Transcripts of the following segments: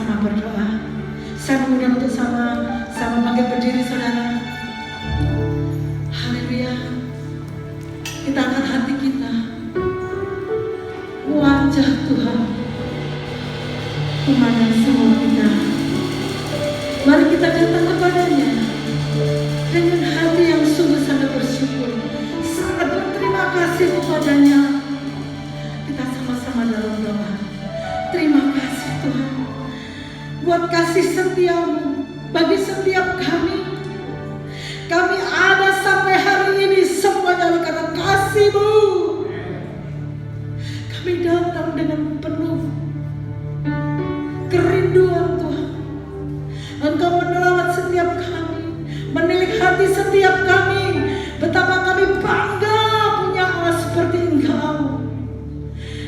sama-sama berdoa. Saya mengundang untuk sama bangkit berdiri, saudara. Haleluya. Kita angkat hati kita, wajah Tuhan memandang semua kita. Mari kita datang kepadanya dengan hati yang sungguh sangat bersyukur, sangat berterima kasih kepadanya. Kita sama-sama dalam doa. Terima kasih Tuhan buat kasih setiamu bagi setiap kami. Kami ada sampai hari ini semuanya oleh karena kasih-Mu. Kami datang dengan penuh kerinduan Tuhan. Engkau menerawat setiap kami, menilik hati setiap kami. Betapa kami bangga punya Allah seperti Engkau.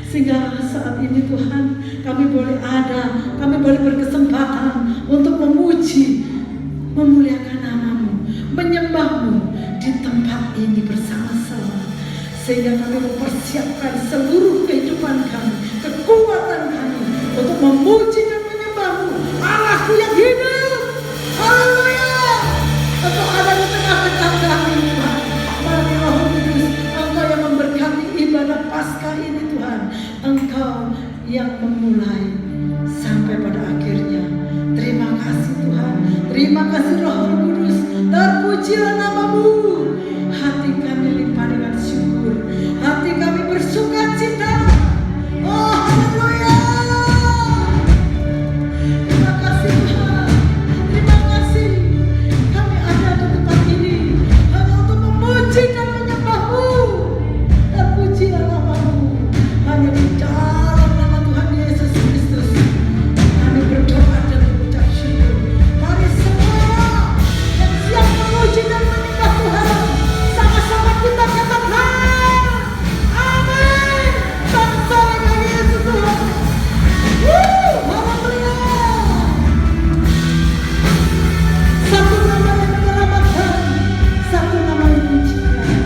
Sehingga saat ini Tuhan, kami boleh ada, kami boleh berkesempatan untuk memuji, memuliakan nama-Mu, menyembah-Mu di tempat ini bersama-sama. Sehingga kami mempersiapkan seluruh kehidupan kami, kekuatan kami untuk memuji dan menyembah-Mu, Allahku yang hidup. Haleluya. Engkau ada di tengah-tengah kami Tuhan. Mari Roh Kudus, Engkau yang memberkati ibadah Paskah ini Tuhan. Engkau yang memulai sampai pada akhirnya. Terima kasih Tuhan. Terima kasih Roh Kudus. Terpujilah nama-Mu. Hati kami limpah dengan syukur. Hati kami bersuka cita. Oh haleluya. Terima kasih Tuhan. Terima kasih. Kami ada di tempat ini hanya untuk memuji dan menyembah-Mu. Terpujilah nama-Mu. Hanya di dalam nama Tuhan Yesus Kristus kami berdoa dan mengucap syukur. Mari semua yang siap memuji dan menyembah Tuhan, sama-sama kita katakan amin. Bangsa dengan Yesus Tuhan. Haleluya. Satu nama yang menyelamatkan, satu nama yang menciptakan.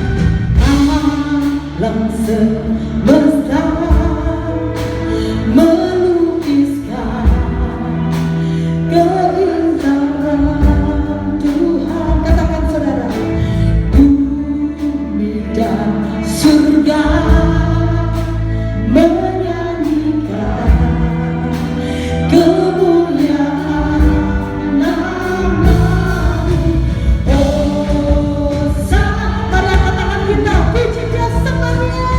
Alam semesta melukiskan keindahan Tuhan. Katakan saudara, bumi dan surga menyanyikan kemuliaan nama-Mu. Oh, mari angkat tangan kita, puji Dia semuanya.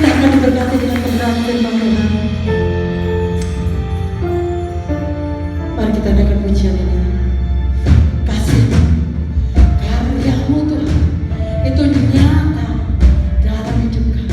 Kita akan diberkati dengan kebenaran firman Tuhan. Mari kita dengarkan pujian ini. Kasih karyamu Tuhan itu nyata dalam hidup kami.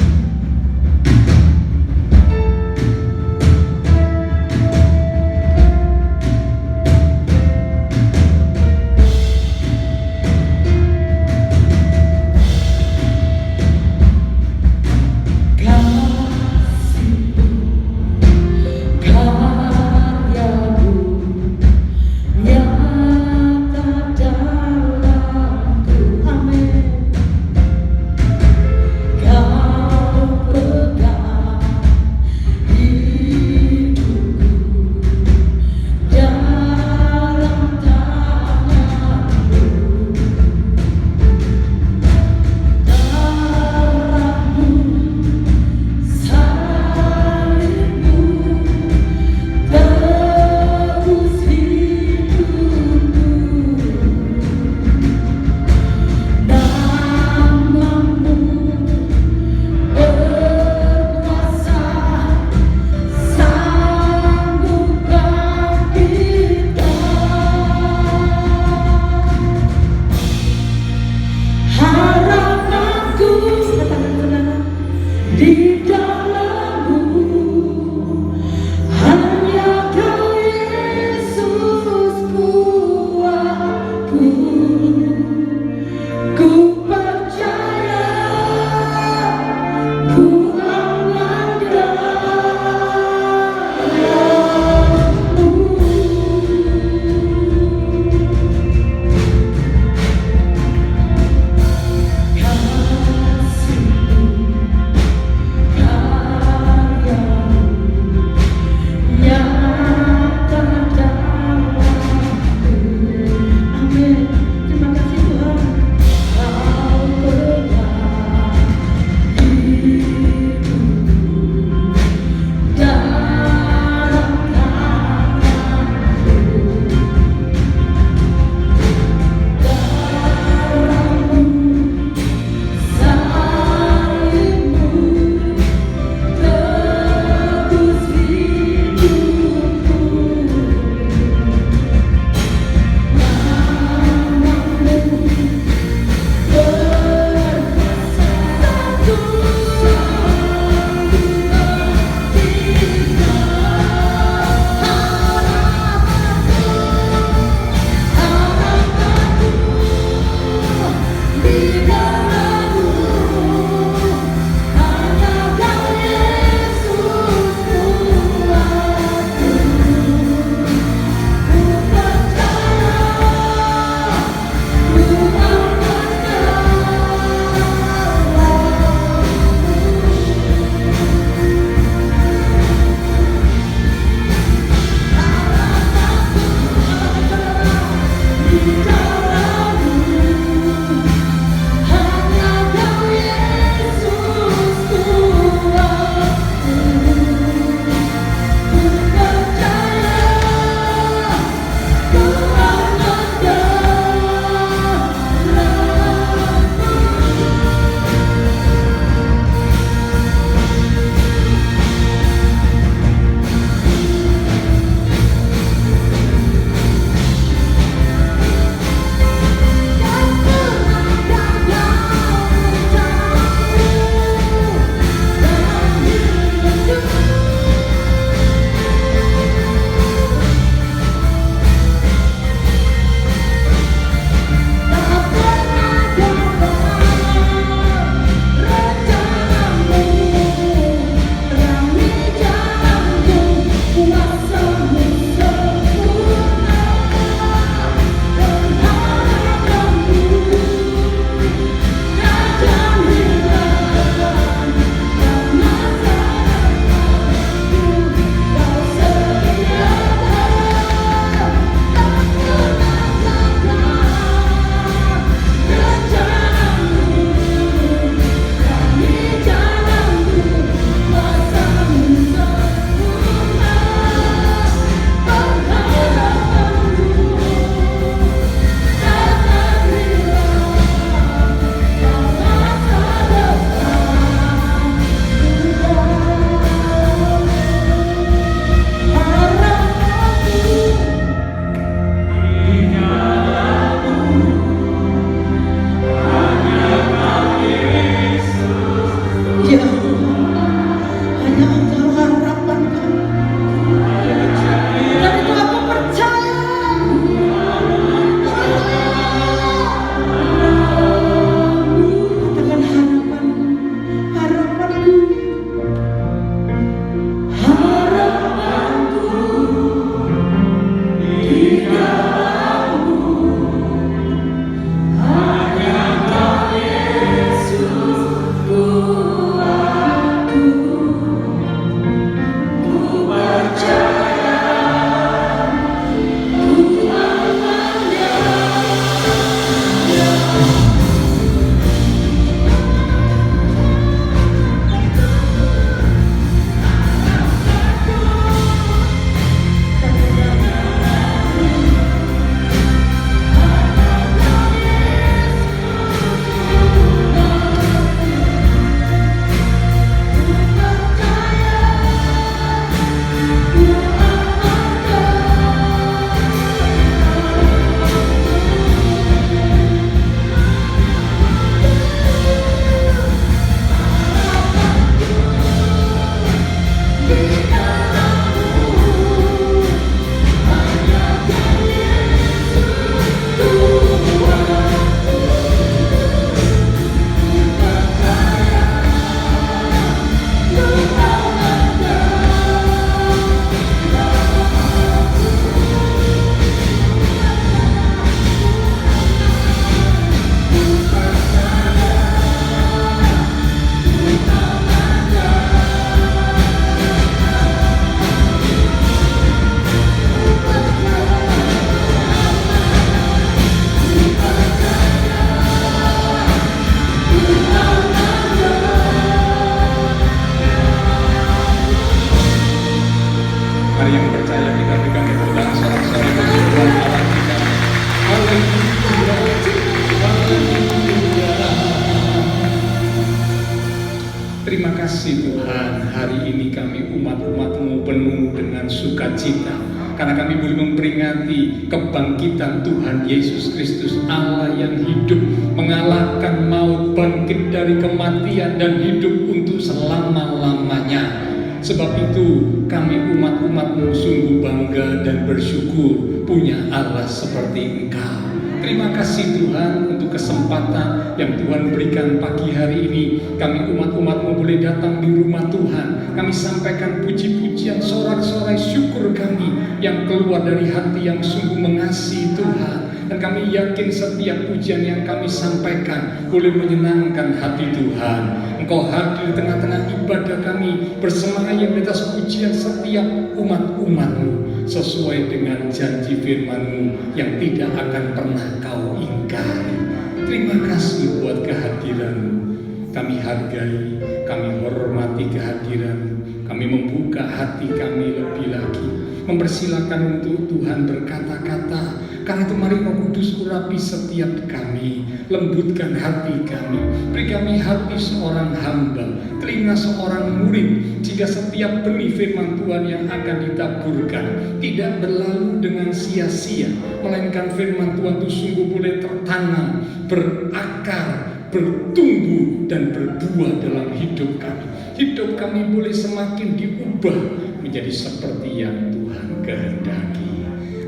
hari ini kami umat-umat-Mu penuh dengan sukacita, karena kami boleh memperingati kebangkitan Tuhan Yesus Kristus, Allah yang hidup, mengalahkan maut, bangkit dari kematian, dan hidup untuk selama-lamanya. Sebab itu kami umat-umat-Mu sungguh bangga dan bersyukur punya Allah seperti Engkau. Terima kasih Tuhan untuk kesempatan yang Tuhan berikan pagi hari ini. Kami umat-umat-Mu boleh datang di rumah Tuhan. Kami sampaikan puji-pujian, sorak-sorai syukur kami yang keluar dari hati yang sungguh mengasihi Tuhan. Dan kami yakin setiap pujian yang kami sampaikan boleh menyenangkan hati Tuhan. Engkau hadir di tengah-tengah ibadah kami, bersemayam di atas pujian setiap umat-umat-Mu, sesuai dengan janji firman-Mu yang tidak akan pernah Kau ingkari. Terima kasih buat kehadiran-Mu. Kami hargai, kami hormati kehadiran-Mu. Kami membuka hati kami lebih lagi, mempersilakan untuk Tuhan berkata-kata. Karena itu mari Roh Kudus urapi setiap kami, lembutkan hati kami, beri kami hati seorang hamba, telinga seorang murid, jika setiap benih firman Tuhan yang akan ditaburkan tidak berlalu dengan sia-sia, melainkan firman Tuhan itu sungguh boleh tertanam, berakar, bertumbuh dan berbuah dalam hidup kami. Hidup kami boleh semakin diubah menjadi seperti yang Tuhan kehendaki.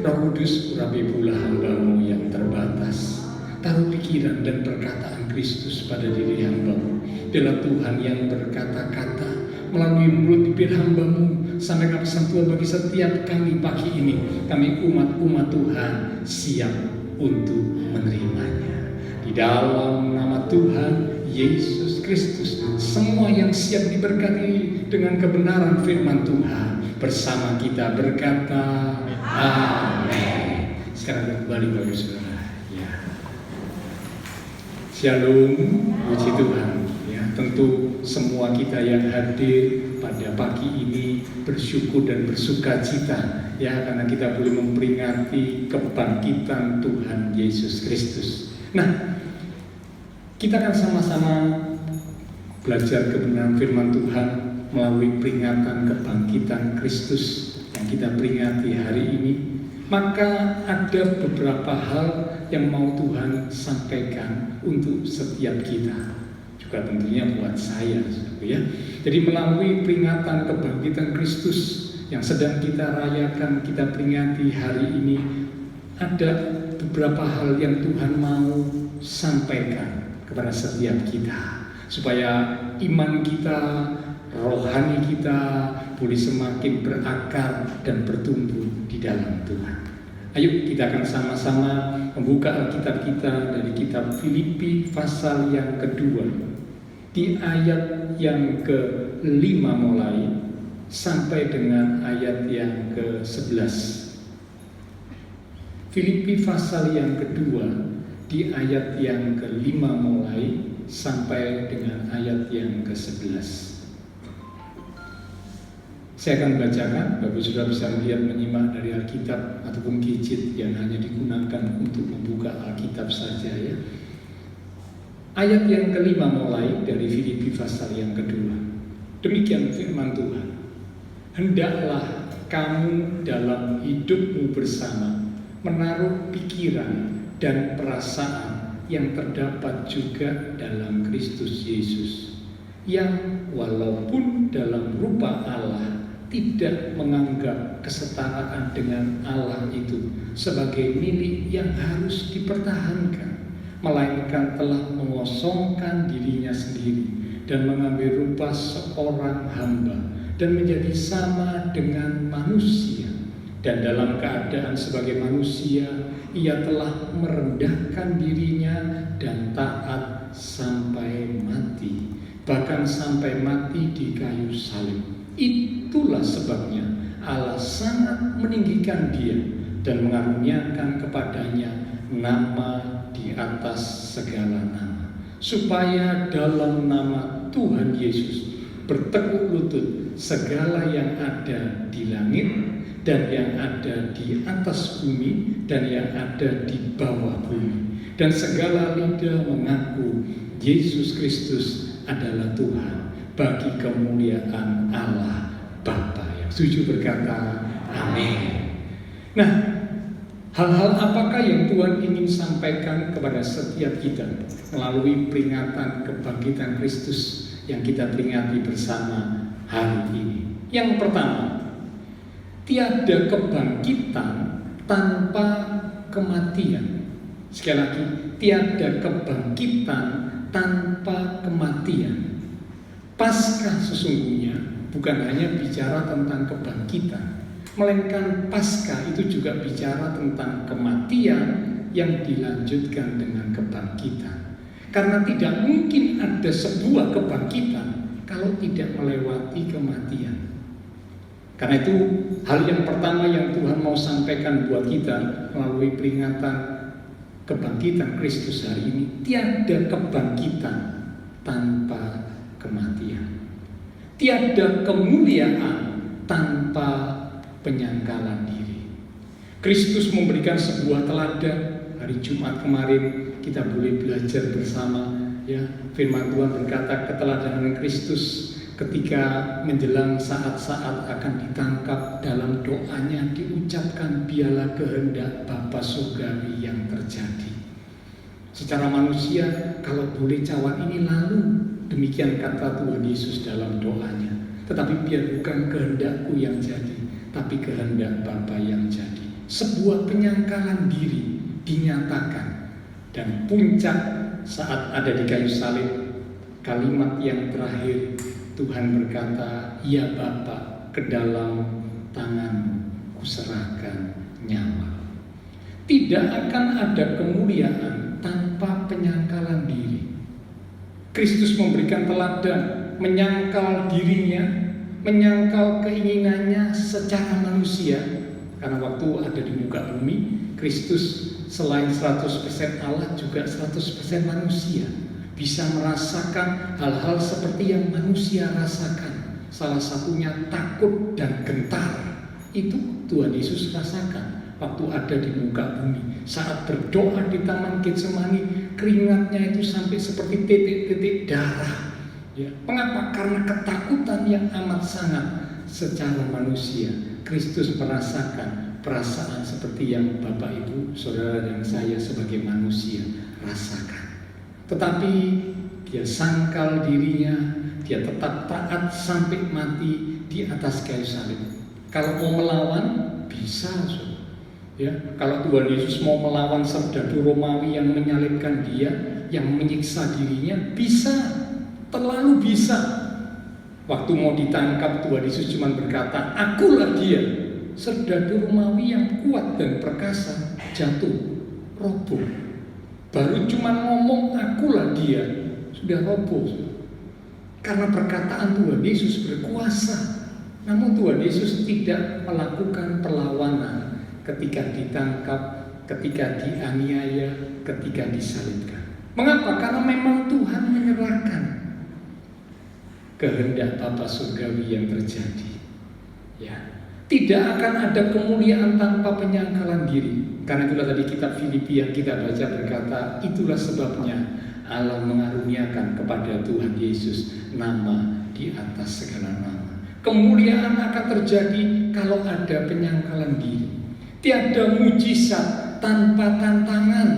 Roh Kudus urapi pula hamba-Mu yang terbatas. Taruh pikiran dan perkataan Kristus pada diri hamba-Mu. Biarlah Tuhan yang berkata-kata melalui mulut bibir hamba-Mu, sampaikan pesan Tuhan bagi setiap kami pagi ini. Kami umat-umat Tuhan siap untuk menerimanya. Di dalam nama Tuhan Yesus Kristus, semua yang siap diberkati dengan kebenaran firman Tuhan bersama kita berkata amin. Sekarang kembali Bapak Saudara. Ya. Shalom, puji Tuhan. Ya, tentu semua kita yang hadir pada pagi ini bersyukur dan bersukacita, ya, karena kita boleh memperingati kebangkitan Tuhan Yesus Kristus. Nah, kita akan sama-sama belajar kebenaran firman Tuhan melalui peringatan kebangkitan Kristus yang kita peringati hari ini. Maka ada beberapa hal yang mau Tuhan sampaikan untuk setiap kita, juga tentunya buat saya, ya. Jadi melalui peringatan kebangkitan Kristus yang sedang kita rayakan, kita peringati hari ini, ada beberapa hal yang Tuhan mau sampaikan kepada setiap kita, supaya iman kita, rohani kita boleh semakin berakar dan bertumbuh di dalam Tuhan. Ayo kita akan sama-sama membuka Alkitab kita dari kitab Filipi pasal yang kedua, di ayat yang ke-5 mulai sampai dengan ayat yang ke-11. Filipi pasal yang kedua, di ayat yang ke-5 mulai sampai dengan ayat yang ke-11. Saya akan bacakan, Bapak Saudara bisa melihat, menyimak dari Alkitab ataupun gadget yang hanya digunakan untuk membuka Alkitab saja, ya. Ayat yang ke-5 mulai dari Filipi pasal yang kedua. Demikian firman Tuhan. Hendaklah kamu dalam hidupmu bersama menaruh pikiran dan perasaan yang terdapat juga dalam Kristus Yesus, yang walaupun dalam rupa Allah tidak menganggap kesetaraan dengan Allah itu sebagai milik yang harus dipertahankan, melainkan telah mengosongkan dirinya sendiri dan mengambil rupa seorang hamba dan menjadi sama dengan manusia. Dan dalam keadaan sebagai manusia, ia telah merendahkan dirinya dan taat sampai mati, bahkan sampai mati di kayu salib. Itulah sebabnya Allah sangat meninggikan dia dan mengaruniakan kepadanya nama di atas segala nama, supaya dalam nama Tuhan Yesus bertekuk lutut segala yang ada di langit dan yang ada di atas bumi dan yang ada di bawah bumi, dan segala lidah mengaku Yesus Kristus adalah Tuhan, bagi kemuliaan Allah Bapa. Yang setuju berkata amin. Nah, hal-hal apakah yang Tuhan ingin sampaikan kepada setiap kita melalui peringatan kebangkitan Kristus yang kita peringati bersama hari ini? Yang pertama, tiada kebangkitan tanpa kematian. Sekali lagi, tiada kebangkitan tanpa kematian. Paskah sesungguhnya bukan hanya bicara tentang kebangkitan, melainkan Paskah itu juga bicara tentang kematian yang dilanjutkan dengan kebangkitan. Karena tidak mungkin ada sebuah kebangkitan kalau tidak melewati kematian. Karena itu hal yang pertama yang Tuhan mau sampaikan buat kita melalui peringatan kebangkitan Kristus hari ini, tiada kebangkitan tanpa kematian. Tiada kemuliaan tanpa penyangkalan diri. Kristus memberikan sebuah teladan. Hari Jumat kemarin kita boleh belajar bersama, ya, firman Tuhan berkata keteladanan Kristus ketika menjelang saat-saat akan ditangkap, dalam doanya diucapkan, biarlah kehendak Bapa surgawi yang terjadi. Secara manusia, kalau boleh cawan ini lalu, demikian kata Tuhan Yesus dalam doanya. Tetapi biar bukan kehendakku yang jadi, tapi kehendak Bapa yang jadi. Sebuah penyangkalan diri dinyatakan. Dan puncak saat ada di kayu salib, kalimat yang terakhir, Tuhan berkata, ya Bapa, ke dalam tangan kuserahkan nyawa. Tidak akan ada kemuliaan tanpa penyangkalan diri. Kristus memberikan teladan, menyangkal dirinya, menyangkal keinginannya secara manusia. Karena waktu ada di muka bumi, Kristus selain 100% Allah juga 100% manusia. Bisa merasakan hal-hal seperti yang manusia rasakan. Salah satunya takut dan gentar. Itu Tuhan Yesus rasakan waktu ada di muka bumi. Saat berdoa di Taman Getsemani, keringatnya itu sampai seperti titik-titik darah. Ya. Mengapa? Karena ketakutan yang amat sangat. Secara manusia, Kristus merasakan perasaan seperti yang Bapak, Ibu, Saudara, dan saya sebagai manusia rasakan. Tetapi dia sangkal dirinya, dia tetap taat sampai mati di atas kayu salib. Kalau mau melawan, bisa. Ya, kalau Tuhan Yesus mau melawan serdadu Romawi yang menyalibkan dia, yang menyiksa dirinya, bisa, terlalu bisa. Waktu mau ditangkap, Tuhan Yesus cuma berkata, akulah dia. Serdadu Romawi yang kuat dan perkasa jatuh, roboh. Baru cuma ngomong akulah dia, sudah roboh. Karena perkataan Tuhan Yesus berkuasa. Namun Tuhan Yesus tidak melakukan perlawanan ketika ditangkap, ketika dianiaya, ketika disalibkan. Mengapa? Karena memang Tuhan menyerahkan kehendak Bapa surgawi yang terjadi. Ya. Tidak akan ada kemuliaan tanpa penyangkalan diri. Karena itulah tadi kitab Filipi yang kita baca berkata, itulah sebabnya Allah mengaruniakan kepada Tuhan Yesus nama di atas segala nama. Kemuliaan akan terjadi kalau ada penyangkalan diri. Tiada mujizat tanpa tantangan.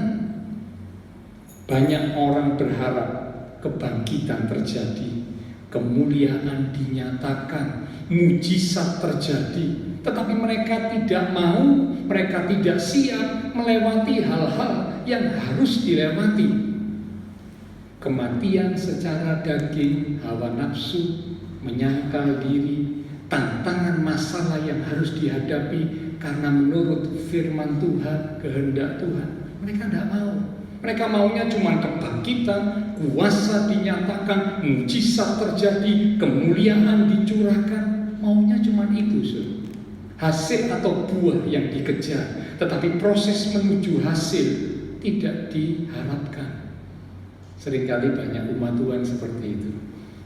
Banyak orang berharap kebangkitan terjadi, kemuliaan dinyatakan, mujizat terjadi, tetapi mereka tidak mau, mereka tidak siap melewati hal-hal yang harus dilewati. Kematian secara daging, hawa nafsu, menyangkal diri, tantangan masalah yang harus dihadapi karena menurut firman Tuhan, kehendak Tuhan, mereka tidak mau. Mereka maunya cuma kebangkitan, kuasa dinyatakan, mujizat terjadi, kemuliaan dicurahkan. Maunya cuma itu, saudara. Hasil atau buah yang dikejar, tetapi proses menuju hasil tidak diharapkan. Seringkali banyak umat Tuhan seperti itu.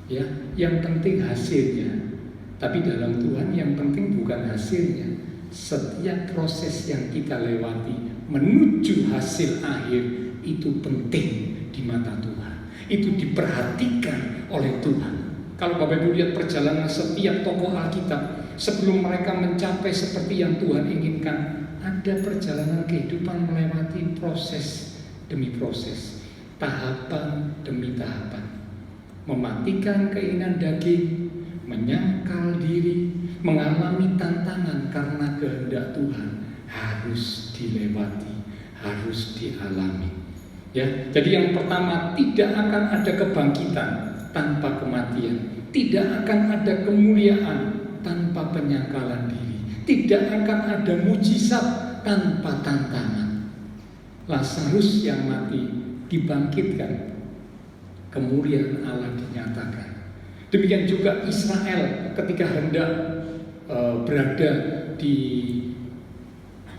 Ya, yang penting hasilnya. Tapi dalam Tuhan yang penting bukan hasilnya. Setiap proses yang kita lewati menuju hasil akhir itu penting di mata Tuhan. Itu diperhatikan oleh Tuhan. Kalau Bapak Ibu lihat perjalanan setiap tokoh Alkitab, sebelum mereka mencapai seperti yang Tuhan inginkan, ada perjalanan kehidupan melewati proses demi proses, tahapan demi tahapan. Mematikan keinginan daging, menyangkal diri, mengalami tantangan karena kehendak Tuhan harus dilewati, harus dialami. Ya, jadi yang pertama, tidak akan ada kebangkitan tanpa kematian, tidak akan ada kemuliaan tanpa penyangkalan diri, tidak akan ada mujizat tanpa tantangan. Lazarus yang mati dibangkitkan, kemuliaan Allah dinyatakan. Demikian juga Israel ketika hendak berada di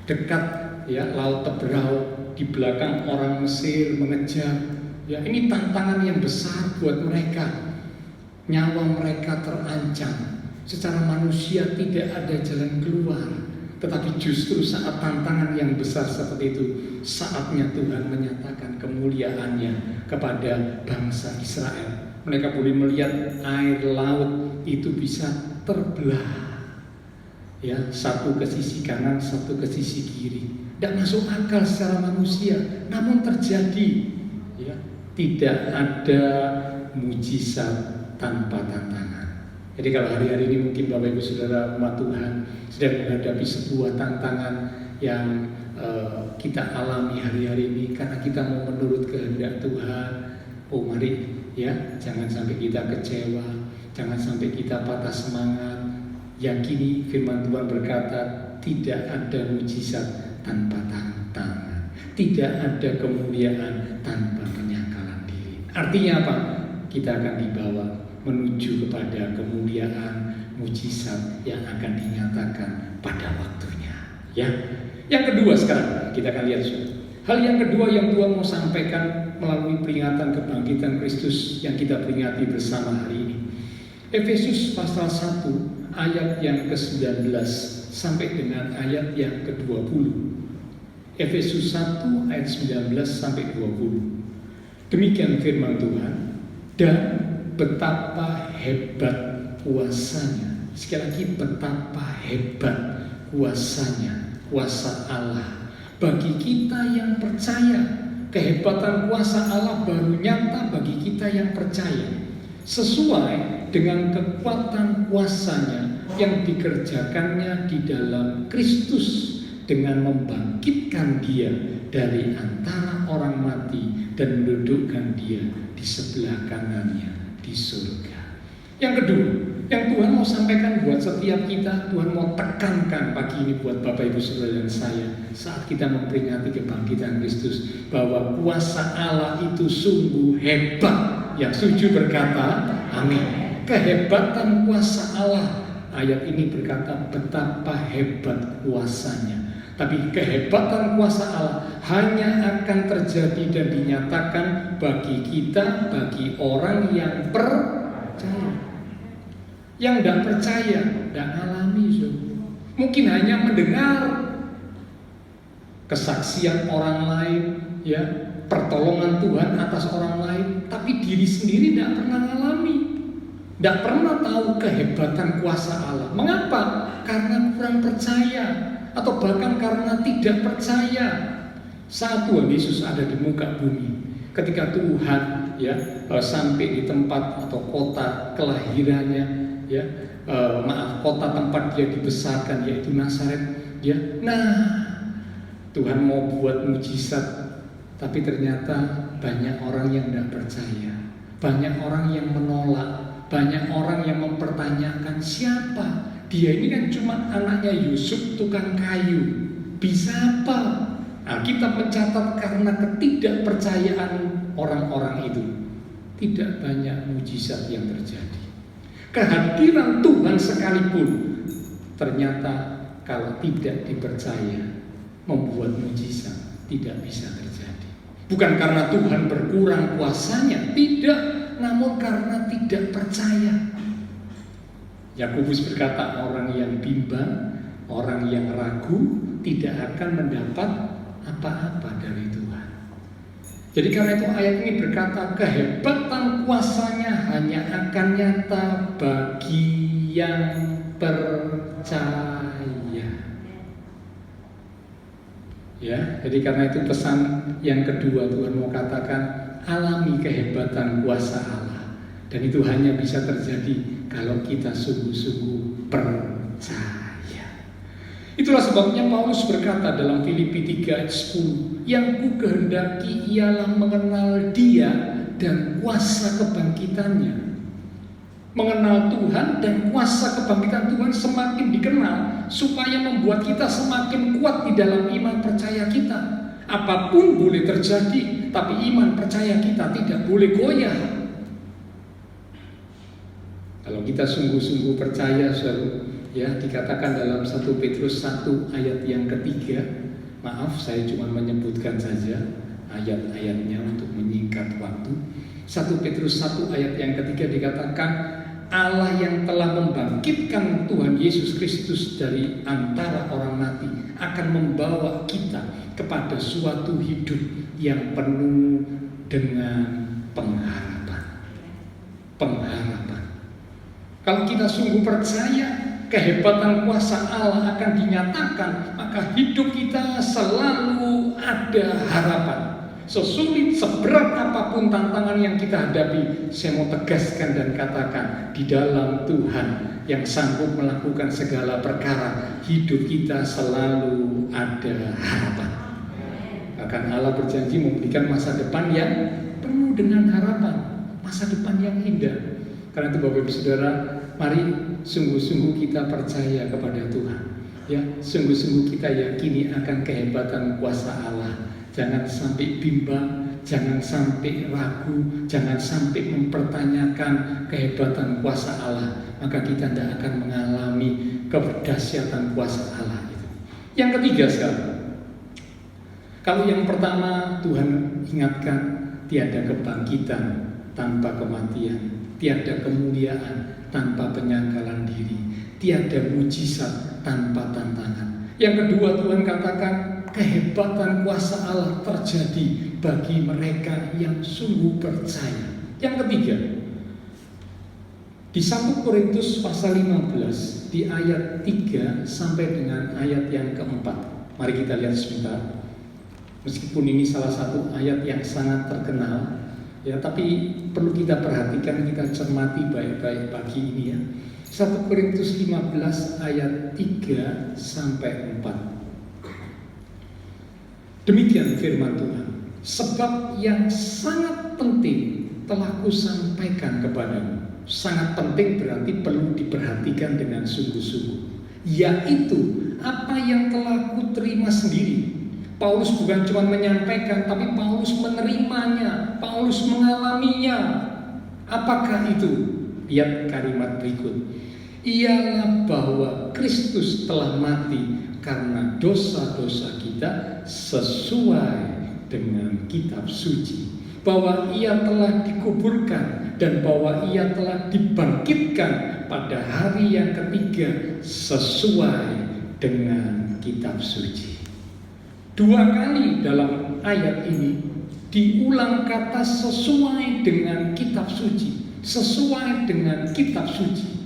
dekat Laut Teberau, di belakang orang Mesir mengejar. Ya, ini tantangan yang besar buat mereka. Nyawa mereka terancam. Secara manusia tidak ada jalan keluar. Tetapi justru saat tantangan yang besar seperti itu, saatnya Tuhan menyatakan kemuliaannya kepada bangsa Israel. Mereka boleh melihat air laut itu bisa terbelah. Ya, satu ke sisi kanan, satu ke sisi kiri. Tidak masuk akal secara manusia, namun terjadi. Ya, tidak ada mujizat tanpa tantangan. Jadi kalau hari-hari ini mungkin Bapak Ibu Saudara umat Tuhan sedang menghadapi sebuah tantangan yang kita alami hari-hari ini karena kita mau menurut kehendak Tuhan. Oh mari ya, jangan sampai kita kecewa, jangan sampai kita patah semangat. Yakini firman Tuhan berkata, tidak ada mujizat tanpa tantangan, tidak ada kemuliaan tanpa penyangkalan diri. Artinya apa? Kita akan dibawa menuju kepada kemuliaan, mujizat yang akan dinyatakan pada waktunya. Ya. Yang kedua sekarang kita akan lihat hal yang kedua yang Tuhan mau sampaikan melalui peringatan kebangkitan Kristus yang kita peringati bersama hari ini. Efesus pasal 1 ayat yang ke-19 sampai dengan ayat yang ke-20. Efesus 1 ayat 19 sampai 20. Demikian firman Tuhan, dan betapa hebat kuasanya. Sekali lagi, betapa hebat kuasanya, kuasa Allah bagi kita yang percaya. Kehebatan kuasa Allah baru nyata bagi kita yang percaya, sesuai dengan kekuatan kuasanya yang dikerjakannya di dalam Kristus dengan membangkitkan dia dari antara orang mati dan mendudukkan dia di sebelah kanannya di surga. Yang kedua, yang Tuhan mau sampaikan buat setiap kita, Tuhan mau tekankan pagi ini buat Bapak Ibu Saudara dan saya saat kita memperingati kebangkitan Kristus, bahwa kuasa Allah itu sungguh hebat. Yang setuju berkata amin. Kehebatan kuasa Allah, ayat ini berkata betapa hebat kuasanya. Tapi kehebatan kuasa Allah hanya akan terjadi dan dinyatakan bagi kita, bagi orang yang percaya. Yang tidak percaya, tidak alami. Mungkin hanya mendengar kesaksian orang lain, ya, pertolongan Tuhan atas orang lain, tapi diri sendiri tidak pernah alami. Tidak pernah tahu kehebatan kuasa Allah. Mengapa? Karena kurang percaya, atau bahkan karena tidak percaya. Saat Tuhan Yesus ada di muka bumi, ketika Tuhan sampai di tempat atau kota kelahirannya, kota tempat dia dibesarkan, yaitu Nazaret. Nah, Tuhan mau buat mujizat, tapi ternyata banyak orang yang tidak percaya, banyak orang yang menolak. Banyak orang yang mempertanyakan siapa dia, ini kan cuma anaknya Yusuf tukang kayu, bisa apa? Kita mencatat karena ketidakpercayaan orang-orang itu tidak banyak mujizat yang terjadi. Kehadiran Tuhan sekalipun ternyata kalau tidak dipercaya membuat mujizat tidak bisa terjadi. Bukan karena Tuhan berkurang kuasanya, tidak, namun karena tidak percaya. Yakobus berkata, orang yang bimbang, orang yang ragu tidak akan mendapat apa-apa dari Tuhan. Jadi karena itu ayat ini berkata kehebatan kuasanya hanya akan nyata bagi yang percaya. Ya, jadi karena itu pesan yang kedua Tuhan mau katakan, alami kehebatan kuasa Allah. Dan itu hanya bisa terjadi kalau kita sungguh-sungguh percaya. Itulah sebabnya Paulus berkata dalam Filipi 3 ayat 10, yang ku kehendaki ialah mengenal Dia dan kuasa kebangkitannya. Mengenal Tuhan dan kuasa kebangkitan Tuhan semakin dikenal supaya membuat kita semakin kuat di dalam iman percaya kita. Apapun boleh terjadi, tapi iman percaya kita tidak boleh goyah. Kalau kita sungguh-sungguh percaya, ya dikatakan dalam 1 Petrus 1 ayat yang ketiga. Maaf, saya cuma menyebutkan saja ayat-ayatnya untuk menyingkat waktu. 1 Petrus 1 ayat yang ketiga dikatakan, Allah yang telah membangkitkan Tuhan Yesus Kristus dari antara orang mati akan membawa kita kepada suatu hidup yang penuh dengan pengharapan. Pengharapan. Kalau kita sungguh percaya kehebatan kuasa Allah akan dinyatakan, maka hidup kita selalu ada harapan. Sesulit, seberat apapun tantangan yang kita hadapi, saya mau tegaskan dan katakan, di dalam Tuhan yang sanggup melakukan segala perkara, hidup kita selalu ada harapan. Bahkan Allah berjanji memberikan masa depan yang penuh dengan harapan, masa depan yang indah. Karena itu Bapak Ibu Saudara, mari sungguh-sungguh kita percaya kepada Tuhan. Ya, sungguh-sungguh kita yakini akan kehebatan kuasa Allah. Jangan sampai bimbang, jangan sampai ragu, jangan sampai mempertanyakan kehebatan kuasa Allah. Maka kita tidak akan mengalami kedahsyatan kuasa Allah itu. Yang ketiga sekarang, kalau yang pertama Tuhan ingatkan, tiada kebangkitan tanpa kematian, tiada kemuliaan tanpa penyangkalan diri, tiada mujizat tanpa tantangan. Yang kedua Tuhan katakan, kehebatan kuasa Allah terjadi bagi mereka yang sungguh percaya. Yang ketiga, di 1 Korintus pasal 15 di ayat 3 sampai dengan ayat yang keempat. Mari kita lihat sebentar. Meskipun ini salah satu ayat yang sangat terkenal, ya, tapi perlu kita perhatikan, kita cermati baik-baik pagi ini ya. 1 Korintus 15 ayat 3 sampai 4. Demikian firman Tuhan. Sebab yang sangat penting telah kusampaikan kepadamu. Sangat penting berarti perlu diperhatikan dengan sungguh-sungguh. Yaitu apa yang telah kuterima sendiri. Paulus bukan cuma menyampaikan, tapi Paulus menerimanya, Paulus mengalaminya. Apakah itu? Lihat kalimat berikut. Ialah bahwa Kristus telah mati karena dosa-dosa kita sesuai dengan kitab suci, bahwa ia telah dikuburkan dan bahwa ia telah dibangkitkan pada hari yang ketiga sesuai dengan kitab suci. Dua kali dalam ayat ini diulang kata sesuai dengan kitab suci, sesuai dengan kitab suci.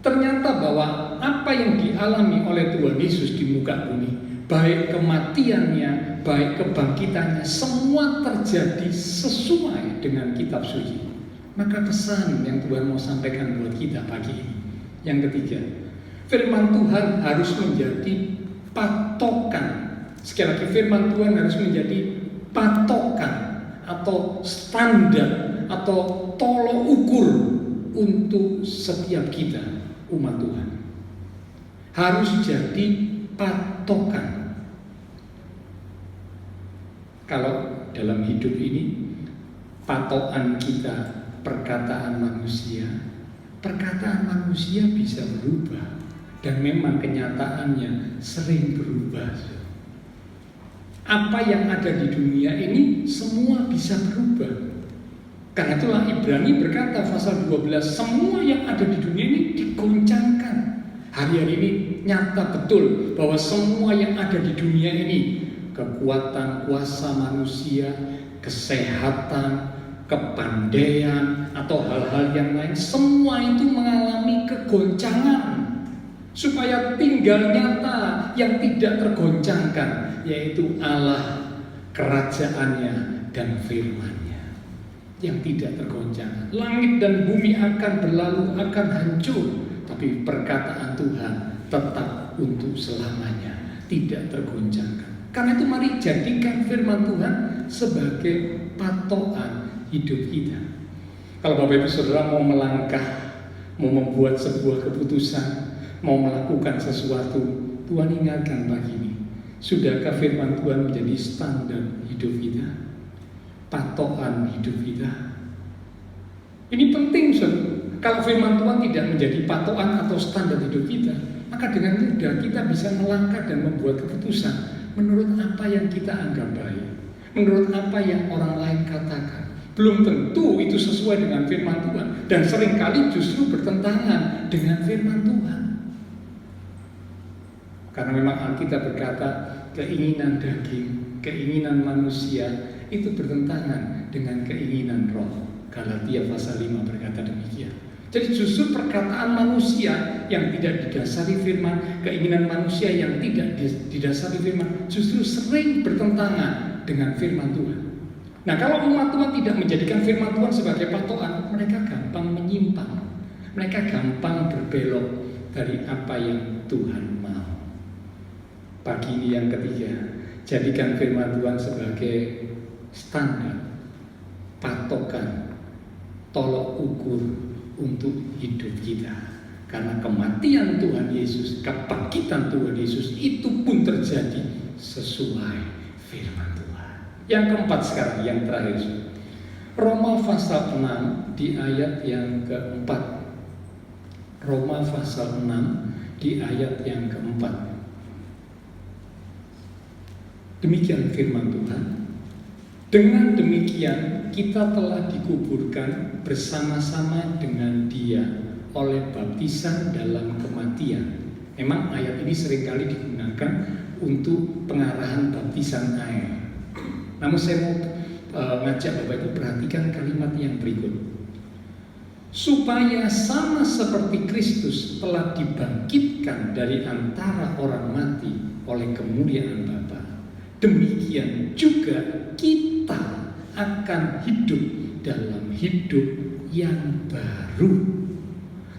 Ternyata bahwa apa yang dialami oleh Tuhan Yesus di muka bumi, baik kematiannya, baik kebangkitannya, semua terjadi sesuai dengan kitab suci. Maka pesan yang Tuhan mau sampaikan buat kita pagi ini. Yang ketiga, firman Tuhan harus menjadi patokan. Sekali lagi, firman Tuhan harus menjadi patokan atau standar atau tolok ukur untuk setiap kita, umat Tuhan. Harus jadi patokan. Kalau dalam hidup ini patokan kita perkataan manusia bisa berubah, dan memang kenyataannya sering berubah. Apa yang ada di dunia ini semua bisa berubah. Karena itulah Ibrani berkata pasal 12, semua yang ada di dunia ini digoncangkan. Hari-hari ini nyata betul bahwa semua yang ada di dunia ini, kekuatan kuasa manusia, kesehatan, kepandaian, atau hal-hal yang lain, semua itu mengalami kegoncangan. Supaya tinggal nyata yang tidak tergoncangkan, yaitu Allah, kerajaannya, dan firman-Nya yang tidak tergoncangkan. Langit dan bumi akan berlalu, akan hancur, tapi perkataan Tuhan tetap untuk selamanya, tidak tergoncangkan. Karena itu mari jadikan firman Tuhan sebagai patokan hidup kita. Kalau Bapak Ibu Saudara mau melangkah, mau membuat sebuah keputusan, mau melakukan sesuatu, Tuhan ingatkan pagi ini, sudahkah firman Tuhan menjadi standar hidup kita, patokan hidup kita? Ini penting, saudara. Kalau firman Tuhan tidak menjadi patokan atau standar hidup kita, maka dengan mudah kita bisa melangkah dan membuat keputusan menurut apa yang kita anggap baik, menurut apa yang orang lain katakan. Belum tentu itu sesuai dengan firman Tuhan, dan seringkali justru bertentangan dengan firman Tuhan. Karena memang Alkitab berkata keinginan daging, keinginan manusia itu bertentangan dengan keinginan roh. Galatia pasal 5 berkata demikian. Jadi justru perkataan manusia yang tidak didasari firman, keinginan manusia yang tidak didasari firman, justru sering bertentangan dengan firman Tuhan. Nah, kalau umat Tuhan tidak menjadikan firman Tuhan sebagai patokan, mereka gampang menyimpang, mereka gampang berbelok dari apa yang Tuhan mau. Pagi ini yang ketiga, jadikan firman Tuhan sebagai standar, patokan, tolok ukur untuk hidup kita. Karena kematian Tuhan Yesus, kebangkitan Tuhan Yesus itu pun terjadi sesuai firman Tuhan. Yang keempat sekarang, yang terakhir, Roma pasal 6 di ayat yang keempat. Roma pasal 6 di ayat yang keempat. Demikian firman Tuhan. Dengan demikian kita telah dikuburkan bersama-sama dengan Dia oleh baptisan dalam kematian. Memang ayat ini seringkali digunakan untuk pengarahan baptisan air. Namun saya mau ngajak Bapak Ibu perhatikan kalimat yang berikut. Supaya sama seperti Kristus telah dibangkitkan dari antara orang mati oleh kemuliaan Bapa, demikian juga kita akan hidup dalam hidup yang baru.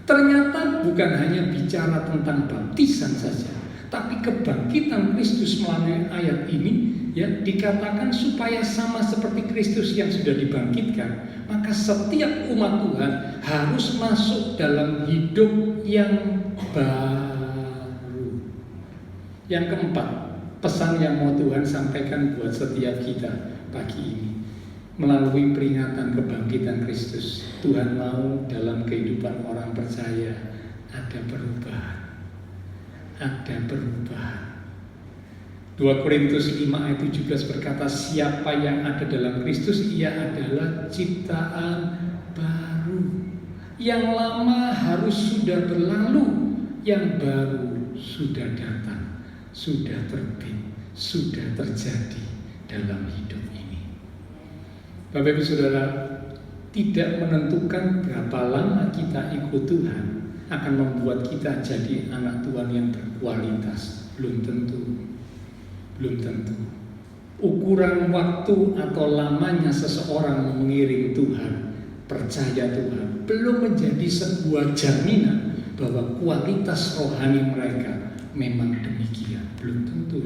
Ternyata bukan hanya bicara tentang baptisan saja, tapi kebangkitan Kristus melalui ayat ini ya dikatakan supaya sama seperti Kristus yang sudah dibangkitkan, maka setiap umat Tuhan harus masuk dalam hidup yang baru. Yang keempat, pesan yang mau Tuhan sampaikan buat setiap kita pagi ini, melalui peringatan kebangkitan Kristus, Tuhan mau dalam kehidupan orang percaya ada perubahan. Ada perubahan. 2 Korintus 5 ayat 17 berkata, siapa yang ada dalam Kristus, ia adalah ciptaan baru. Yang lama harus sudah berlalu, yang baru sudah datang, sudah terbit, sudah terjadi dalam hidup ini. Bapak Ibu Saudara, tidak menentukan berapa lama kita ikut Tuhan akan membuat kita jadi anak Tuhan yang berkualitas. Belum tentu. Belum tentu. Ukuran waktu atau lamanya seseorang mengiring Tuhan, percaya Tuhan, belum menjadi sebuah jaminan bahwa kualitas rohani mereka memang demikian. Belum tentu.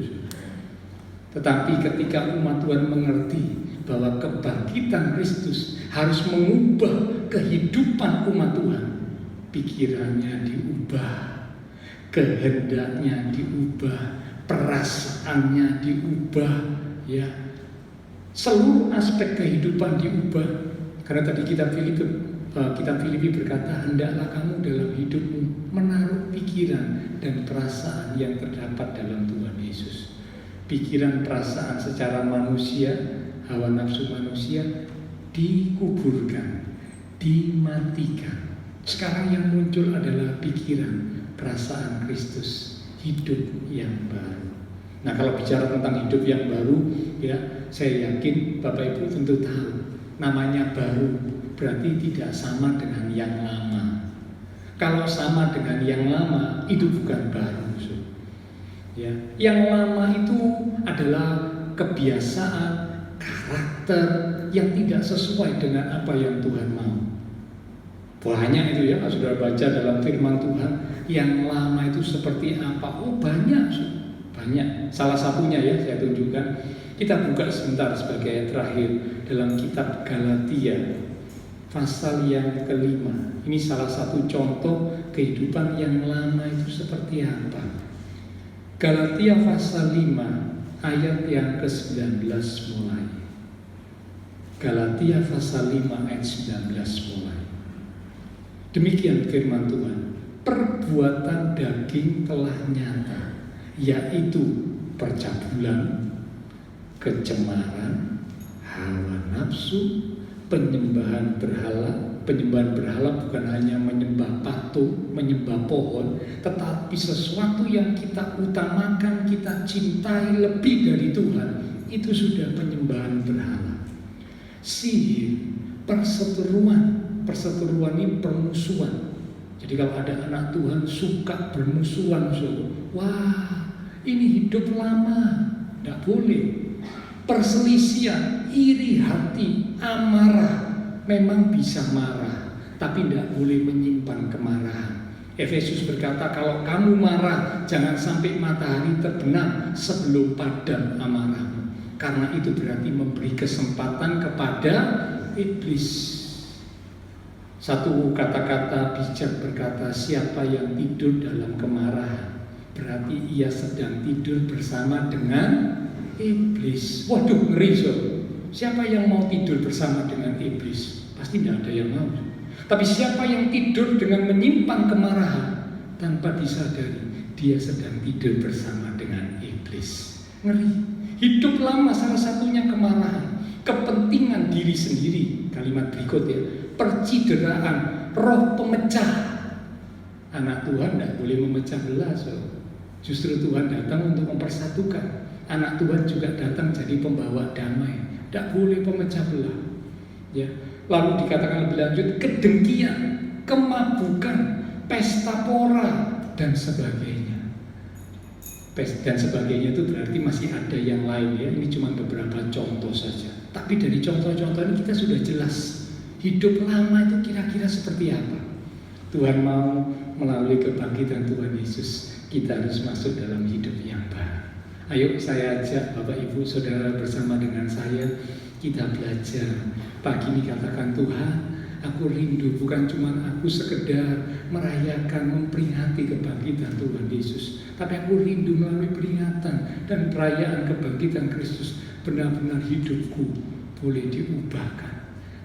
Tetapi ketika umat Tuhan mengerti bahwa kebangkitan Kristus harus mengubah kehidupan umat Tuhan, pikirannya diubah, kehendaknya diubah, perasaannya diubah, ya, seluruh aspek kehidupan diubah. Karena tadi kitab Filipi berkata, hendaklah kamu dalam hidupmu menaruh pikiran dan perasaan yang terdapat dalam Tuhan Yesus. Pikiran perasaan secara manusia, hawa nafsu manusia dikuburkan, dimatikan. Sekarang yang muncul adalah pikiran, perasaan Kristus, hidup yang baru. Nah, kalau bicara tentang hidup yang baru, ya, saya yakin Bapak Ibu tentu tahu, namanya baru berarti tidak sama dengan yang lama. Kalau sama dengan yang lama itu bukan baru. Ya, yang lama itu adalah kebiasaan, karakter yang tidak sesuai dengan apa yang Tuhan mau. Banyak itu ya, saudara baca dalam firman Tuhan, yang lama itu seperti apa? Oh banyak. Salah satunya ya saya tunjukkan. Kita buka sebentar sebagai ayat terakhir dalam kitab Galatia pasal yang ke-5. Ini salah satu contoh kehidupan yang lama itu seperti apa. Galatia pasal 5 ayat yang ke-19 mulai. Galatia pasal 5 ayat 19 mulai. Demikian firman Tuhan. Perbuatan daging telah nyata, yaitu percabulan, kecemaran, hawa nafsu, penyembahan berhala. Penyembahan berhala bukan hanya menyembah patung, menyembah pohon, tetapi sesuatu yang kita utamakan, kita cintai lebih dari Tuhan, itu sudah penyembahan berhala. Sihir, perseteruan ini permusuhan. Jadi kalau ada anak Tuhan suka bermusuhan, wah ini hidup lama, tidak boleh. Perselisihan, iri hati, amarah. Memang bisa marah, tapi tidak boleh menyimpan kemarahan. Efesus berkata, kalau kamu marah, jangan sampai matahari terbenam sebelum padam amarahmu. Karena itu berarti memberi kesempatan kepada iblis. Satu kata-kata bijak berkata, siapa yang tidur dalam kemarahan, berarti ia sedang tidur bersama dengan iblis. Waduh, ngeri so. Siapa yang mau tidur bersama dengan iblis? Pasti tidak ada yang mau. Tapi siapa yang tidur dengan menyimpan kemarahan tanpa disadari, dia sedang tidur bersama dengan iblis. Ngeri. Hidup lama salah satunya kemarahan, kepentingan diri sendiri. Kalimat berikut ya, percideraan, roh pemecah. Anak Tuhan tidak boleh memecah belah. Justru Tuhan datang untuk mempersatukan. Anak Tuhan juga datang jadi pembawa damai. Tidak boleh pemecah belah. Ya. Lalu dikatakan lebih lanjut, kedengkian, kemabukan, pesta pora, dan sebagainya. Dan sebagainya itu berarti masih ada yang lain ya. Ini cuma beberapa contoh saja. Tapi dari contoh-contoh ini kita sudah jelas hidup lama itu kira-kira seperti apa. Tuhan mau melalui kebangkitan Tuhan Yesus, kita harus masuk dalam hidup yang baru. Ayo saya ajak Bapak Ibu Saudara bersama dengan saya, kita belajar. Pagi ini katakan, Tuhan, aku rindu, bukan cuma aku sekedar merayakan, memperingati kebangkitan Tuhan Yesus, tapi aku rindu melalui peringatan dan perayaan kebangkitan Kristus, benar-benar hidupku boleh diubahkan,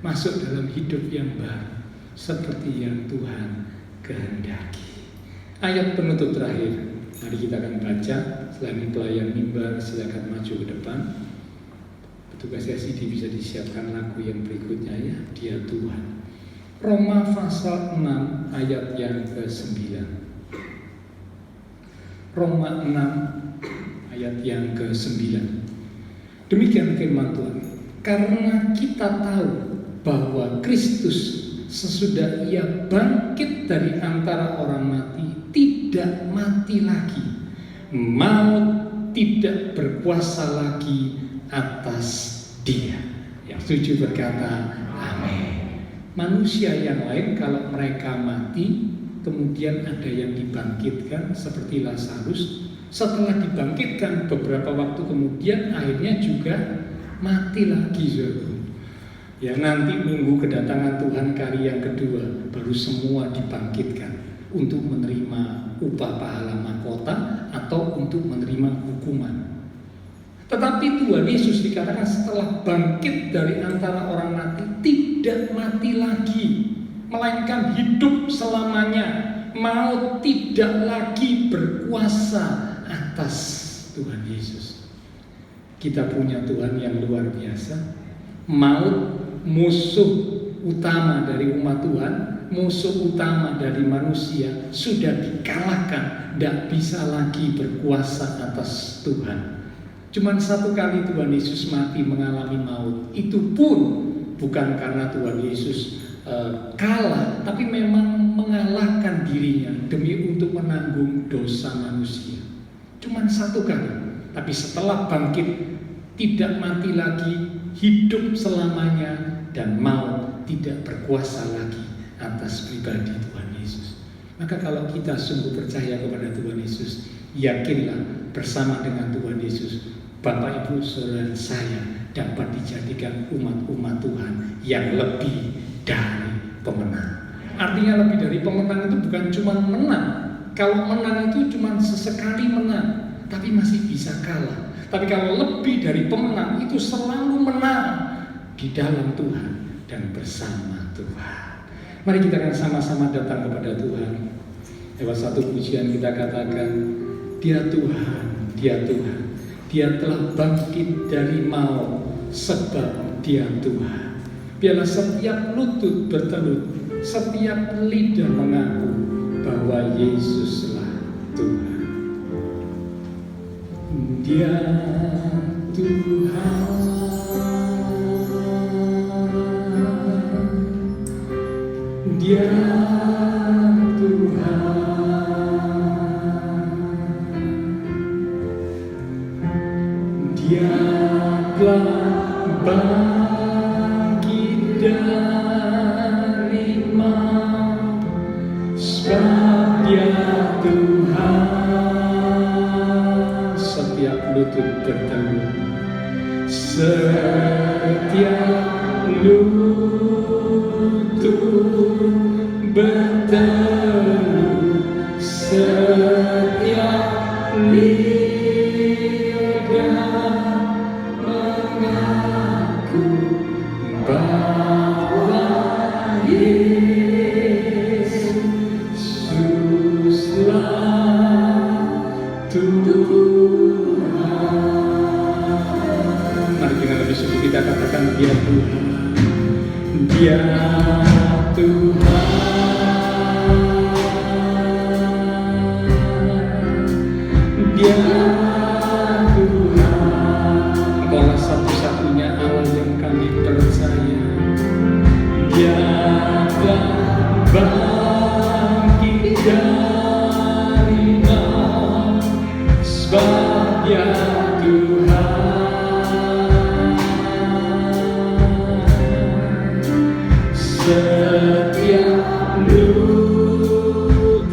masuk dalam hidup yang baru, seperti yang Tuhan kehendaki. Ayat penutup terakhir, mari kita akan baca. Selain pelayan mimbar, silakan maju ke depan. Petugas SID bisa disiapkan lagu yang berikutnya ya, Dia Tuhan. Roma pasal 6 ayat yang ke-9. Roma 6 ayat yang ke-9. Demikian firman Tuhan. Karena kita tahu bahwa Kristus sesudah ia bangkit dari antara orang mati, tidak mati lagi. Maut tidak berkuasa lagi atas dia. Yang setuju berkata amin. Manusia yang lain kalau mereka mati, kemudian ada yang dibangkitkan seperti Lazarus. Setelah dibangkitkan beberapa waktu kemudian akhirnya juga mati lagi. Ya, nanti nunggu kedatangan Tuhan kali yang kedua, baru semua dibangkitkan untuk menerima upah pahala mahkota atau untuk menerima hukuman. Tetapi Tuhan Yesus dikatakan setelah bangkit dari antara orang mati, tidak mati lagi, melainkan hidup selamanya. Maut tidak lagi berkuasa atas Tuhan Yesus. Kita punya Tuhan yang luar biasa. Maut, musuh utama dari umat Tuhan, musuh utama dari manusia, sudah dikalahkan, tidak bisa lagi berkuasa atas Tuhan. Cuman satu kali Tuhan Yesus mati mengalami maut. Itu pun bukan karena Tuhan Yesus kalah, tapi memang mengalahkan dirinya demi untuk menanggung dosa manusia. Cuman satu kali. Tapi setelah bangkit, tidak mati lagi, hidup selamanya, dan maut tidak berkuasa lagi atas pribadi Tuhan Yesus. Maka kalau kita sungguh percaya kepada Tuhan Yesus, yakinlah bersama dengan Tuhan Yesus, Bapak, Ibu, Saudara, saya dapat dijadikan umat-umat Tuhan yang lebih dari pemenang. Artinya lebih dari pemenang itu bukan cuma menang. Kalau menang itu cuma sesekali menang, tapi masih bisa kalah. Tapi kalau lebih dari pemenang itu selalu menang di dalam Tuhan dan bersama Tuhan. Mari kita akan sama-sama datang kepada Tuhan. Lewat satu pujian kita katakan, Dia Tuhan, Dia Tuhan. Dia telah bangkit dari maut sebab Dia Tuhan. Biarlah setiap lutut bertelut, setiap lidah mengaku bahwa Yesuslah Tuhan. Dia Tuhan, Dia Tuhan, Dia telah bangkit dari maut sebab Dia Tuhan. Setiap lutut bertelut, setiap lutut bertelut, setiap lidah mengaku bahwa Yesuslah Tuhan. Mari dengan lebih sungguh kita katakan, Dia Tuhan, Dia Tuhan, Dia Tuhan. Engkaulah satu-satunya Allah yang kami percaya. Dia telah bangkit dari maut sebab Dia Tuhan. Setiap lutut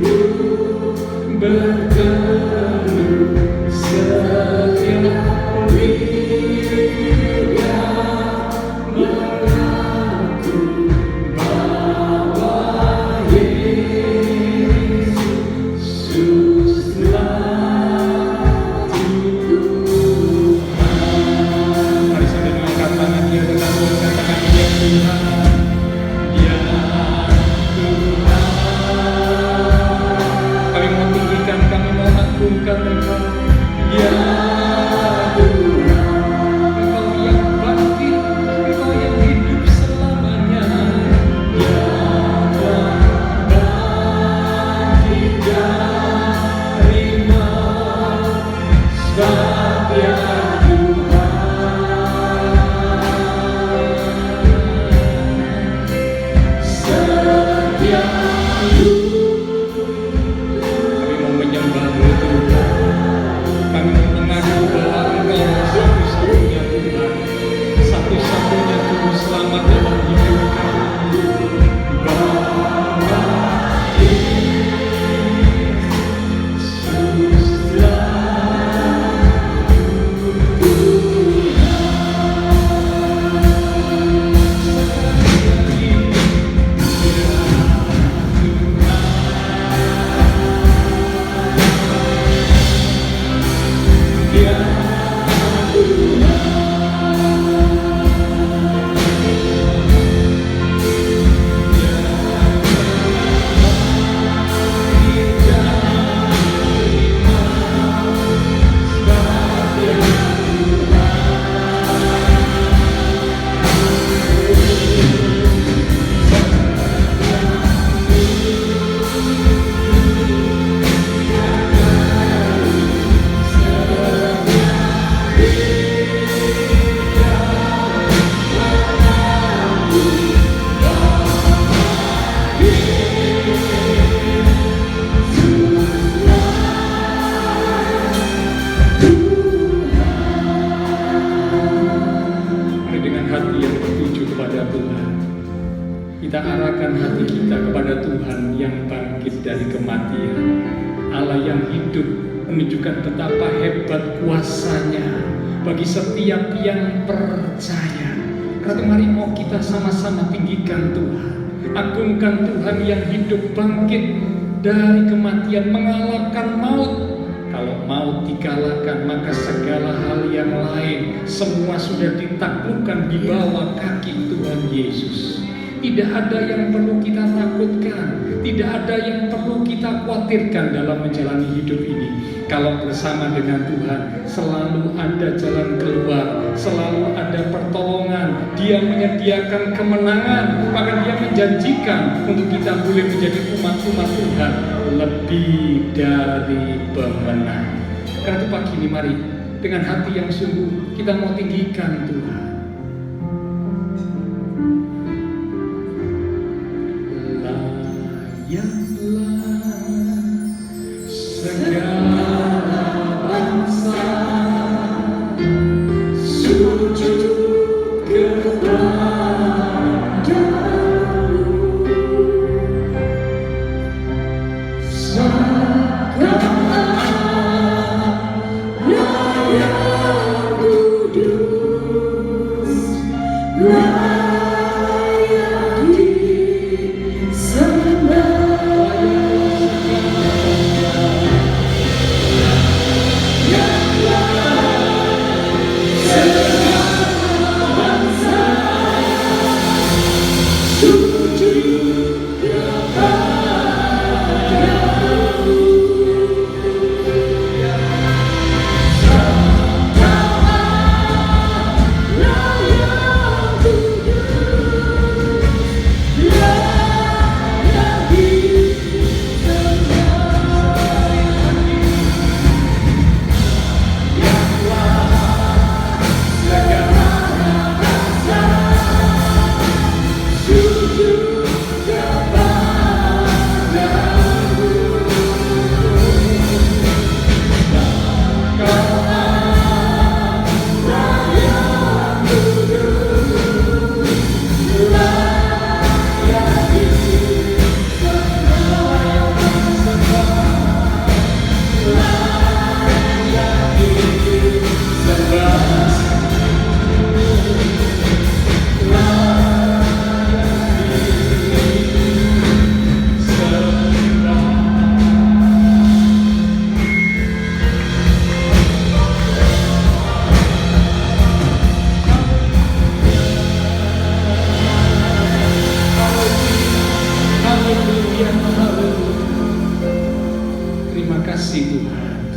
bertelut, setiap lidah mengaku bahwa Yesuslah Tuhan. Mari sambil mengangkat tangan, dia tetap mengatakan, Dia Tuhan, Dia hati kita kepada Tuhan yang bangkit dari kematian, Allah yang hidup, menunjukkan betapa hebat kuasa-Nya bagi setiap yang percaya. Karena mari mau kita sama-sama tinggikan Tuhan, agungkan Tuhan yang hidup, bangkit dari kematian, mengalahkan maut. Kalau maut dikalahkan, maka segala hal yang lain semua sudah ditaklukkan di bawah kaki Tuhan Yesus. Tidak ada yang perlu kita takutkan, tidak ada yang perlu kita khawatirkan dalam menjalani hidup ini. Kalau bersama dengan Tuhan, selalu ada jalan keluar, selalu ada pertolongan. Dia menyediakan kemenangan, maka Dia menjanjikan untuk kita boleh menjadi umat-umat Tuhan lebih dari pemenang. Karena itu pagi ini mari dengan hati yang sungguh kita mau tinggikan Tuhan.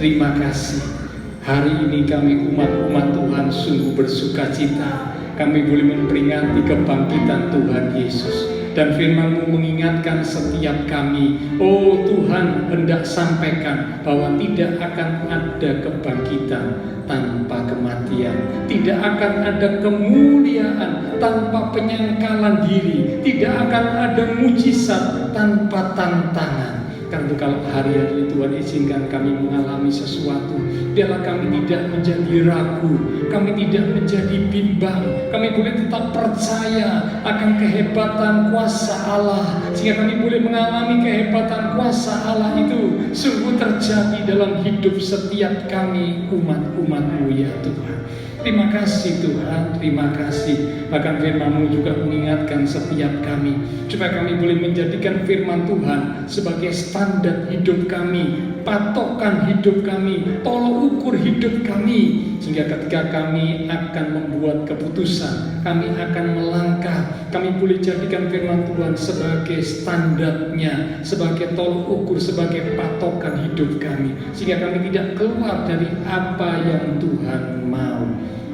Terima kasih. Hari ini kami umat-umat Tuhan sungguh bersukacita. Kami boleh memperingati kebangkitan Tuhan Yesus. Dan firman-Mu mengingatkan setiap kami, oh Tuhan hendak sampaikan bahwa tidak akan ada kebangkitan tanpa kematian. Tidak akan ada kemuliaan tanpa penyangkalan diri. Tidak akan ada mujizat tanpa tantangan. Karena kalau hari-hari Tuhan izinkan kami mengalami sesuatu, biarlah kami tidak menjadi ragu, kami tidak menjadi bimbang, kami boleh tetap percaya akan kehebatan kuasa Allah, sehingga kami boleh mengalami kehebatan kuasa Allah itu sungguh terjadi dalam hidup setiap kami umat-umat-Mu ya Tuhan. Terima kasih Tuhan, terima kasih. Bahkan firman-Mu juga mengingatkan setiap kami, supaya kami boleh menjadikan firman Tuhan sebagai standar hidup kami, patokan hidup kami, tolok ukur hidup kami. Sehingga ketika kami akan membuat keputusan, kami akan melangkah, kami boleh jadikan firman Tuhan sebagai standarnya, sebagai tolok ukur, sebagai patokan hidup kami. Sehingga kami tidak keluar dari apa yang Tuhan mau.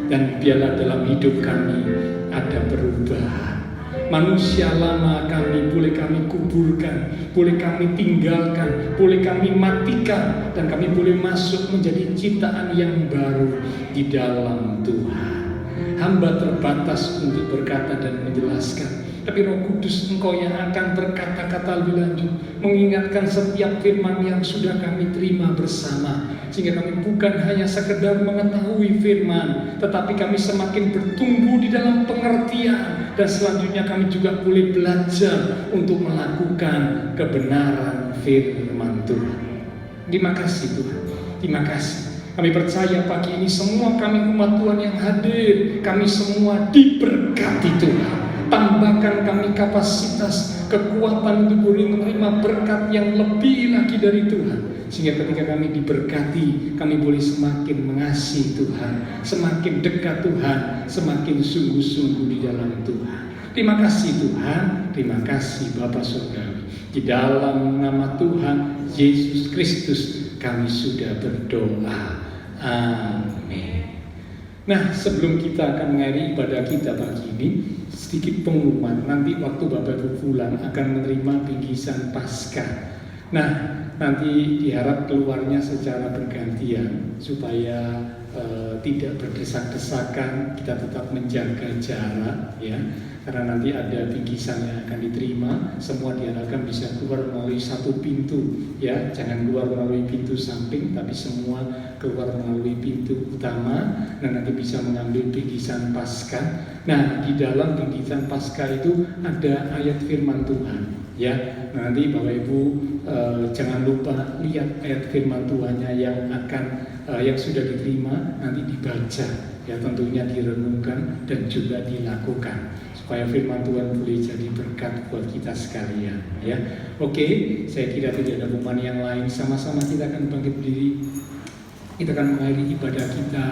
Dan biarlah dalam hidup kami ada perubahan. Manusia lama kami boleh kami kuburkan, boleh kami tinggalkan, boleh kami matikan, dan kami boleh masuk menjadi ciptaan yang baru di dalam Tuhan. hamba terbatas untuk berkata dan menjelaskan. Tapi Roh Kudus, Engkau yang akan berkata-kata lebih lanjut, mengingatkan setiap firman yang sudah kami terima bersama, sehingga kami bukan hanya sekedar mengetahui firman, tetapi kami semakin bertumbuh di dalam pengertian, dan selanjutnya kami juga boleh belajar untuk melakukan kebenaran firman Tuhan. Terima kasih Tuhan, terima kasih. Kami percaya pagi ini semua kami umat Tuhan yang hadir, kami semua diberkati Tuhan. Tambahkan kami kapasitas, kekuatan untuk boleh menerima berkat yang lebih lagi dari Tuhan. Sehingga ketika kami diberkati, kami boleh semakin mengasihi Tuhan, semakin dekat Tuhan, semakin sungguh-sungguh di dalam Tuhan. Terima kasih Tuhan, terima kasih Bapa Surgawi. Di dalam nama Tuhan Yesus Kristus kami sudah berdoa. Amin. Nah, sebelum kita akan mengakhiri ibadah kita pagi ini, sedikit pengumuman. Nanti waktu Bapak Ibu pulang akan menerima bingkisan Paskah. Nah, nanti diharap keluarnya secara bergantian supaya tidak berdesak-desakan, kita tetap menjaga jarak ya. Karena nanti ada bingkisan yang akan diterima, semua diharapkan bisa keluar melalui satu pintu ya, jangan keluar melalui pintu samping, tapi semua keluar melalui pintu utama. Nah, nanti bisa mengambil bingkisan Paskah. Nah, di dalam bingkisan Paskah itu ada ayat firman Tuhan ya. Nah, nanti Bapak Ibu jangan lupa lihat ayat firman Tuhannya yang akan yang sudah diterima, nanti dibaca ya, tentunya direnungkan dan juga dilakukan supaya firman Tuhan boleh jadi berkat buat kita sekalian ya. Oke, saya kira tidak ada pengumuman yang lain. Sama-sama kita akan bangkit berdiri. Kita akan mengakhiri ibadah kita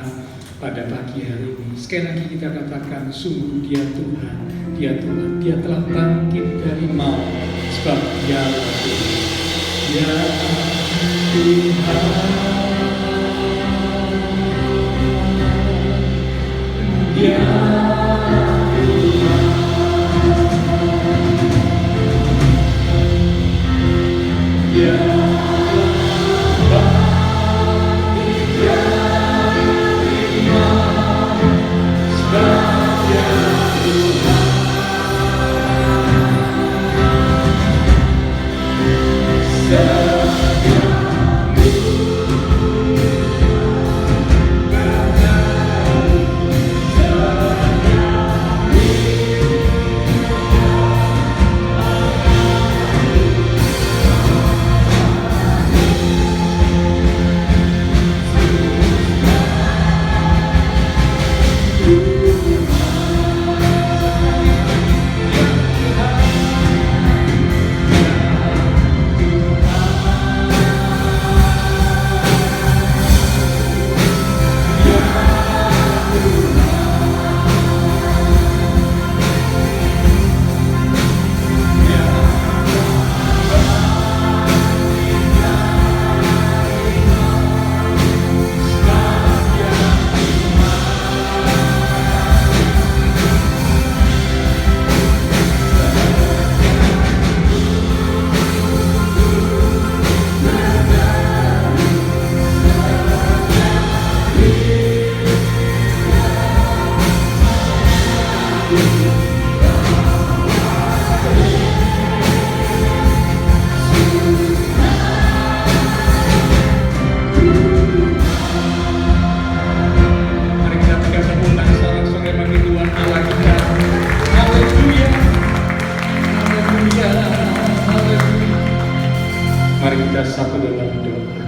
pada pagi hari ini. Sekali lagi kita katakan, sungguh Dia Tuhan, Dia Tuhan, Dia telah bangkit dari maut, sebab Dia Tuhan. Dia Tuhan. Dia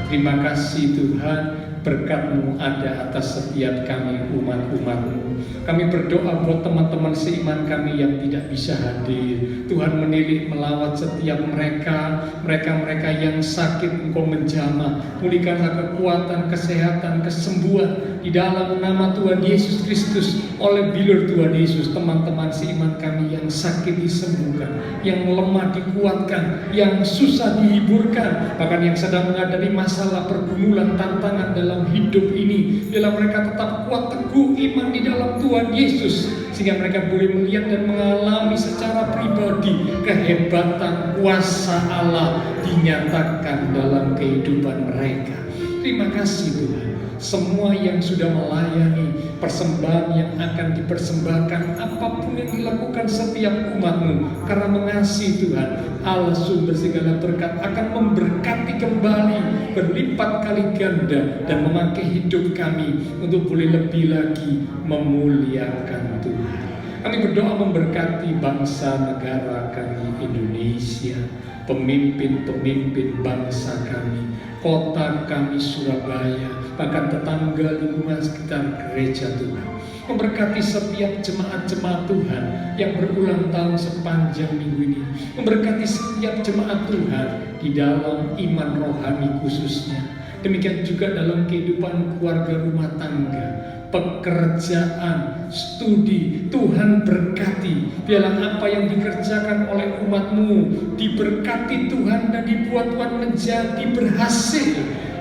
terima kasih Tuhan, berkat-Mu ada atas setiap kami umat-umat-Mu. Kami berdoa buat teman-teman seiman kami yang tidak bisa hadir. Tuhan menilik melawat setiap mereka yang sakit, Engkau menjamah. Pulihkanlah kekuatan, kesehatan, kesembuhan di dalam nama Tuhan Yesus Kristus. Oleh bilur Tuhan Yesus, teman-teman seiman kami yang sakit disembuhkan, yang lemah dikuatkan, yang susah dihiburkan, bahkan yang sedang menghadapi masalah, pergumulan, tantangan dalam hidup ini, bila mereka tetap kuat teguh iman di dalam Tuhan Yesus, sehingga mereka boleh melihat dan mengalami secara pribadi kehebatan kuasa Allah dinyatakan dalam kehidupan mereka. Terima kasih Tuhan. semua yang sudah melayani, persembahan yang akan dipersembahkan, apapun yang dilakukan setiap umat-Mu, karena mengasihi Tuhan, Allah sumber segala berkat akan memberkati kembali berlipat kali ganda dan memakai hidup kami untuk boleh lebih lagi memuliakan Tuhan. Kami berdoa memberkati bangsa negara kami Indonesia, pemimpin-pemimpin bangsa kami, kota kami Surabaya, bahkan tetangga lingkungan sekitar gereja Tuhan. Memberkati setiap jemaat-jemaat Tuhan yang berulang tahun sepanjang minggu ini. Memberkati setiap jemaat Tuhan di dalam iman rohani khususnya. Demikian juga dalam kehidupan keluarga rumah tangga, pekerjaan, studi. Tuhan berkati. Biarlah apa yang dikerjakan oleh umat-Mu diberkati Tuhan dan dibuat Tuhan menjadi berhasil.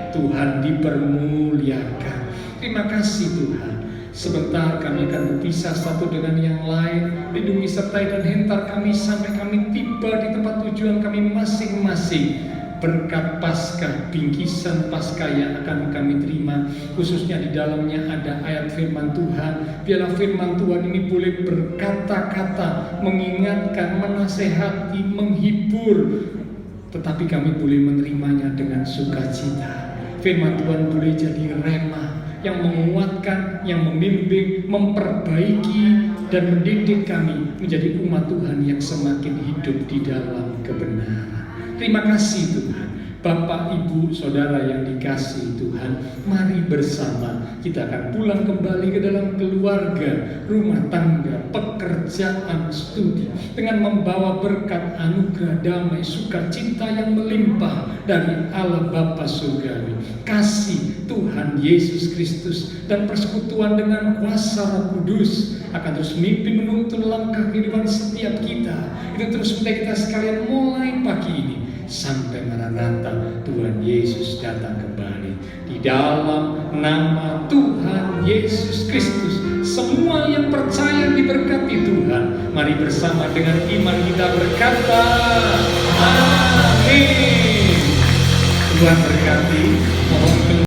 Tuhan dipermuliakan. Terima kasih Tuhan. Sebentar kami akan berpisah satu dengan yang lain. Lindungi sertai dan hentar kami sampai kami tiba di tempat tujuan kami masing-masing. Berkat Paskah, bingkisan Paskah yang akan kami terima, khususnya di dalamnya ada ayat firman Tuhan. Biarlah firman Tuhan ini boleh berkata-kata, mengingatkan, menasehati, menghibur, tetapi kami boleh menerimanya dengan sukacita. Firman Tuhan boleh jadi rema yang menguatkan, yang membimbing, memperbaiki, dan mendidik kami menjadi umat Tuhan yang semakin hidup di dalam kebenaran. Terima kasih Tuhan. Bapak, Ibu, Saudara yang dikasihi Tuhan, mari bersama kita akan pulang kembali ke dalam keluarga, rumah tangga, pekerjaan, studi, dengan membawa berkat anugerah damai, sukacita yang melimpah dari Allah Bapa Surgawi, kasih Tuhan Yesus Kristus, dan persekutuan dengan kuasa Roh Kudus akan terus memimpin menuntun langkah kehidupan setiap kita. Itu terus menjadi kita sekalian mulai pagi ini sampai Maranatha, Tuhan Yesus datang kembali. Di dalam nama Tuhan Yesus Kristus, semua yang percaya diberkati Tuhan. Mari bersama dengan iman kita berkata, Amin. Tuhan berkati.